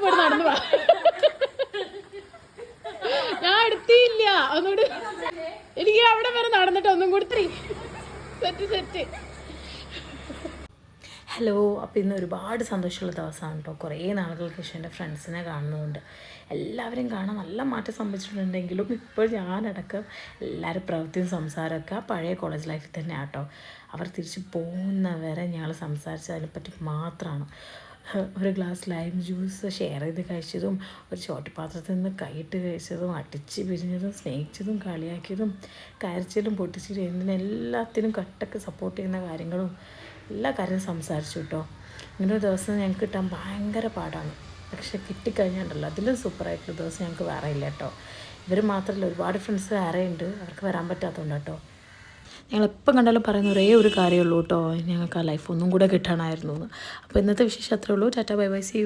പോയി നടന്നു വാ. ഞാൻ എടുത്തില്ല ഒന്നുകൂടി. എനിക്ക് അവിടെ വരെ നടന്നിട്ട് ഒന്നും കൂടി സെറ്റ്. ഹലോ, അപ്പോൾ ഇന്ന് ഒരുപാട് സന്തോഷമുള്ള ദിവസമാണ് കേട്ടോ. കുറേ നാളുകൾക്ക് ശേഷം എൻ്റെ ഫ്രണ്ട്സിനെ കാണുന്നതുകൊണ്ട് എല്ലാവരും കാണാൻ നല്ല മാറ്റം സംഭവിച്ചിട്ടുണ്ടെങ്കിലും ഇപ്പോൾ ഞാനടക്കം എല്ലാവരും പ്രവൃത്തിയും സംസാരമൊക്കെ പഴയ കോളേജ് ലൈഫിൽ തന്നെ ആട്ടോ. അവർ തിരിച്ച് പോകുന്നവരെ ഞങ്ങൾ സംസാരിച്ചതിനെപ്പറ്റി മാത്രമാണ്. ഒരു ഗ്ലാസ് ലൈം ജ്യൂസ് ഷെയർ ചെയ്ത് കഴിച്ചതും, ഒരു ചോട്ടുപാത്രത്തിൽ നിന്ന് കൈയിട്ട് കഴിച്ചതും, അടിച്ച് പിരിഞ്ഞതും, സ്നേഹിച്ചതും, കളിയാക്കിയതും, കരച്ചിലും പൊട്ടിച്ചിലും എന്തിനെല്ലാത്തിനും കട്ടൊക്കെ സപ്പോർട്ട് ചെയ്യുന്ന കാര്യങ്ങളും എല്ലാ കാര്യവും സംസാരിച്ചു കേട്ടോ. ഇങ്ങനൊരു ദിവസം ഞങ്ങൾക്ക് കിട്ടാൻ ഭയങ്കര പാടാണ്. പക്ഷെ കിട്ടിക്കഴിഞ്ഞാണ്ടല്ലോ അതിലും സൂപ്പറായിട്ടുള്ള ദിവസം ഞങ്ങൾക്ക് വേറെ ഇല്ല കേട്ടോ. ഇവർ മാത്രമല്ല, ഒരുപാട് ഫ്രണ്ട്സ് വേറെ ഉണ്ട്. അവർക്ക് വരാൻ പറ്റാത്തതുകൊണ്ട് കേട്ടോ. ഞങ്ങളെപ്പം കണ്ടാലും പറയുന്ന ഒരേ ഒരു കാര്യമുള്ളൂ കേട്ടോ, ഞങ്ങൾക്ക് ആ ലൈഫ് ഒന്നും കൂടെ കിട്ടാനായിരുന്നു എന്ന്. അപ്പോൾ ഇന്നത്തെ വിശേഷം അത്രേ ഉള്ളൂ. Tata, bye bye, see U.